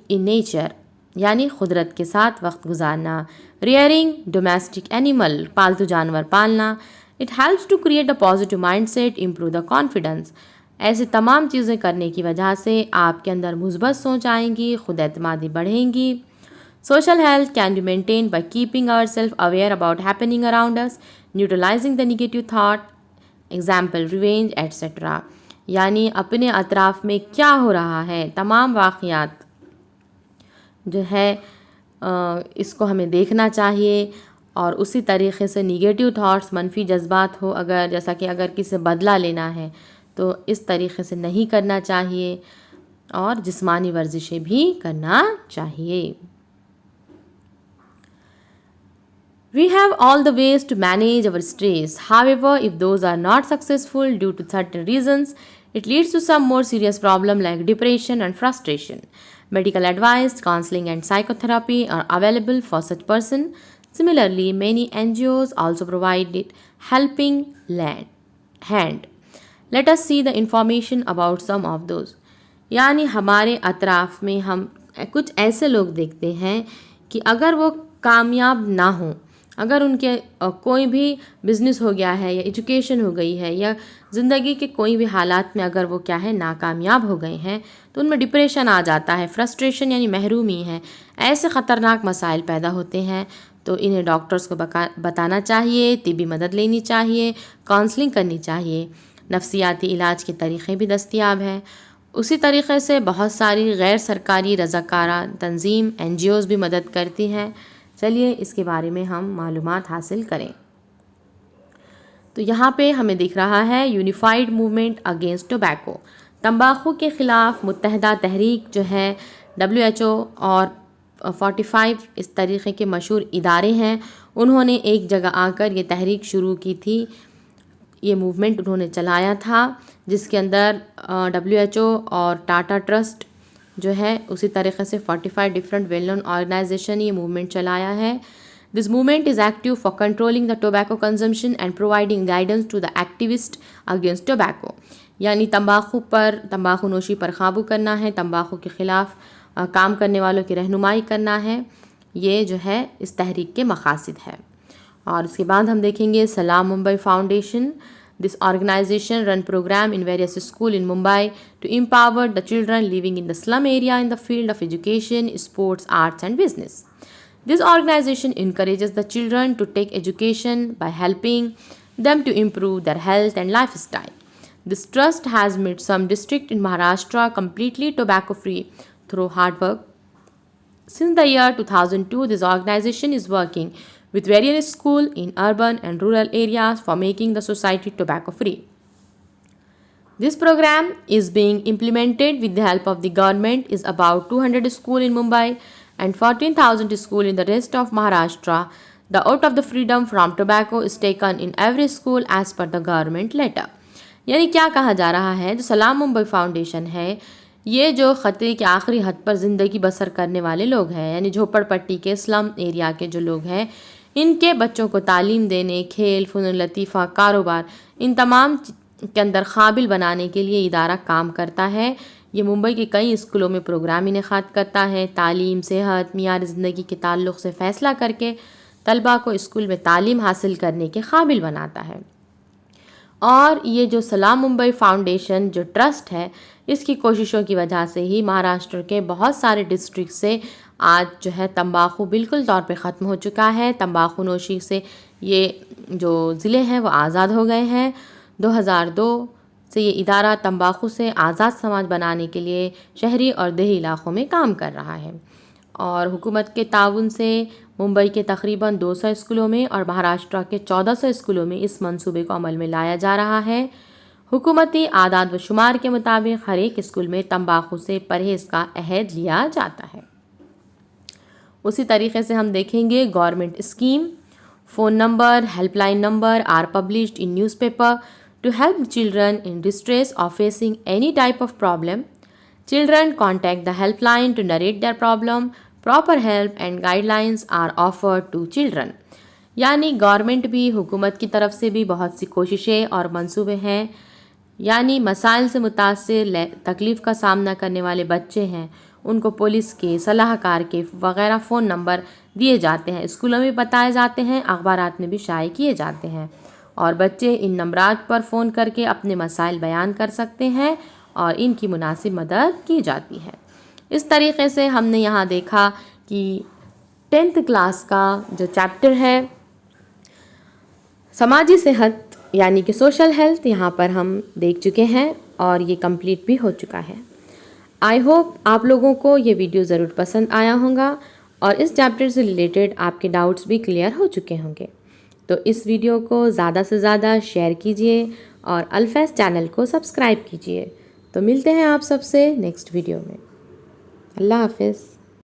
in nature यानी कुदरत के साथ वक्त गुजारना, रियरिंग डोमेस्टिक एनिमल पालतू जानवर पालना, it helps to create a positive mindset, improve the confidence. ऐसे तमाम चीज़ें करने की वजह से आपके अंदर मुस्बत सोच आएंगी, खुद एतमादी बढ़ेंगी। Social health can be maintained by keeping ourselves aware about happening around us, neutralizing the negative thought, example revenge etc. यानी अपने अतराफ में क्या हो रहा है, तमाम वाक़यात जो है इसको हमें देखना चाहिए और उसी तरीक़े से निगेटिव थॉट्स, मनफी जज्बात हो, अगर जैसा कि अगर किसी बदला लेना है तो इस तरीक़े से नहीं करना चाहिए और जिस्मानी वर्जिशें भी करना चाहिए। We have all the ways to manage our stress. However, if those are not successful due to certain reasons, it leads to some more serious problem like depression and frustration. Medical advice, counseling and psychotherapy are available for such person. Similarly, many NGOs also provide helping hand. Let us see the information about some of those. यानी हमारे अतराफ़ में हम कुछ ऐसे लोग देखते हैं कि अगर वो कामयाब ना हों, अगर उनके कोई भी बिज़नेस हो गया है या एजुकेशन हो गई है या ज़िंदगी के कोई भी हालात में अगर वो क्या है नाकामयाब हो गए हैं तो उनमें डिप्रेशन आ जाता है, फ्रस्ट्रेशन यानी महरूमी है, ऐसे ख़तरनाक मसाइल पैदा होते हैं। तो इन्हें डॉक्टर्स को बताना चाहिए, तिब्बी मदद लेनी चाहिए, काउंसलिंग करनी चाहिए। नफ्सियाती इलाज के तरीक़े भी दस्तयाब हैं। उसी तरीक़े से बहुत सारी गैर सरकारी रज़ाकारा तंजीम NGOs भी मदद करती हैं। चलिए इसके बारे में हम मालूमात हासिल करें। तो यहाँ पे हमें दिख रहा है यूनिफाइड मूवमेंट अगेंस्ट टोबैको, तंबाकू के ख़िलाफ़ मुत्तहदा तहरीक जो है WHO और 45 इस तरीक़े के मशहूर इदारे हैं, उन्होंने एक जगह आकर ये तहरीक शुरू की थी। ये मूवमेंट उन्होंने चलाया था जिसके अंदर WHO और टाटा ट्रस्ट जो है उसी तरीक़े से 45 डिफरेंट वेल नोन ऑर्गेनाइजेशन ये मूवमेंट चलाया है। This movement is active for controlling the tobacco consumption and providing guidance to the activist against tobacco, यानी तंबाकू नोशी पर काबू करना है, तंबाकू के ख़िलाफ़ काम करने वालों की रहनुमाई करना है। ये जो है इस तहरीक के मक़ासिद है। और इसके बाद हम देखेंगे सलाम Mumbai foundation. This organization run program in various schools in Mumbai to empower the children living in the slum area in the field of education, sports, arts and business. This organization encourages the children to take education by helping them to improve their health and lifestyle. This trust has made some districts in Maharashtra completely tobacco free through hard work. Since the year 2002, this organization is working with various schools in urban and rural areas for making the society tobacco free. This program is being implemented with the help of the government. Is about 200 schools in Mumbai and 14,000 schools in the rest of Maharashtra. The oath of the freedom from tobacco is taken in every school as per the government letter. यानी क्या कहा जा रहा है, जो सलाम Mumbai foundation है ये जो ख़तरे के आखिरी हद पर ज़िंदगी बसर करने वाले लोग हैं, यानी झोपड़पट्टी के स्लम एरिया के जो लोग हैं, इनके बच्चों को तालीम देने, खेल, फ़नून लतीफ़ा, कारोबार, इन तमाम के अंदर काबिल बनाने के लिए इदारा काम करता है। ये मुंबई के कई स्कूलों में प्रोग्राम इनेकाद करता है। तालीम, सेहत, मियार ज़िंदगी के ताल्लुक़ से फ़ैसला करके तलबा को स्कूल में तालीम हासिल करने के काबिल बनाता है। और ये जो सलाम मुंबई फाउंडेशन जो ट्रस्ट है, इसकी कोशिशों की वजह से ही महाराष्ट्र के बहुत सारे डिस्ट्रिक्ट से आज जो है तंबाकू बिल्कुल तौर पे ख़त्म हो चुका है। तंबाकू नोशी से ये जो ज़िले हैं वो आज़ाद हो गए हैं। 2002 से ये इदारा तंबाकू से आज़ाद समाज बनाने के लिए शहरी और देही इलाक़ों में काम कर रहा है और हुकूमत के ताउन से मुंबई के तकरीबन 200 स्कूलों में और महाराष्ट्र के 1400 स्कूलों में इस मंसूबे को अमल में लाया जा रहा है। हुकूमती आदाद व शुमार के मुताबिक हर एक स्कूल में तंबाकू से परहेज़ का अहद लिया जाता है। उसी तरीके से हम देखेंगे government scheme, phone number, helpline number are published in newspaper to help children in distress और facing any type of problem. Children contact the helpline to narrate their problem. Proper help and guidelines are offered to children. यानी government भी, हुकूमत की तरफ से भी बहुत सी कोशिशें और मंसूबे हैं। यानी मसाइल से मुतासिर तकलीफ़ का सामना करने वाले बच्चे हैं, उनको पुलिस के, सलाहकार के वगैरह फ़ोन नंबर दिए जाते हैं, स्कूलों में बताए जाते हैं, अखबारात में भी शाये किए जाते हैं और बच्चे इन नंबरात पर फ़ोन करके अपने मसाइल बयान कर सकते हैं और इनकी मुनासिब मदद की जाती है। इस तरीक़े से हमने यहाँ देखा कि 10th क्लास का जो चैप्टर है समाजी सेहत यानी कि सोशल हेल्थ, यहाँ पर हम देख चुके हैं और ये कंप्लीट भी हो चुका है। आई होप आप लोगों को ये वीडियो ज़रूर पसंद आया होगा और इस चैप्टर से रिलेटेड आपके डाउट्स भी क्लियर हो चुके होंगे। तो इस वीडियो को ज़्यादा से ज़्यादा शेयर कीजिए और अल्फैज़ चैनल को सब्सक्राइब कीजिए। तो मिलते हैं आप सबसे नेक्स्ट वीडियो में। अल्लाह हाफ़िज़।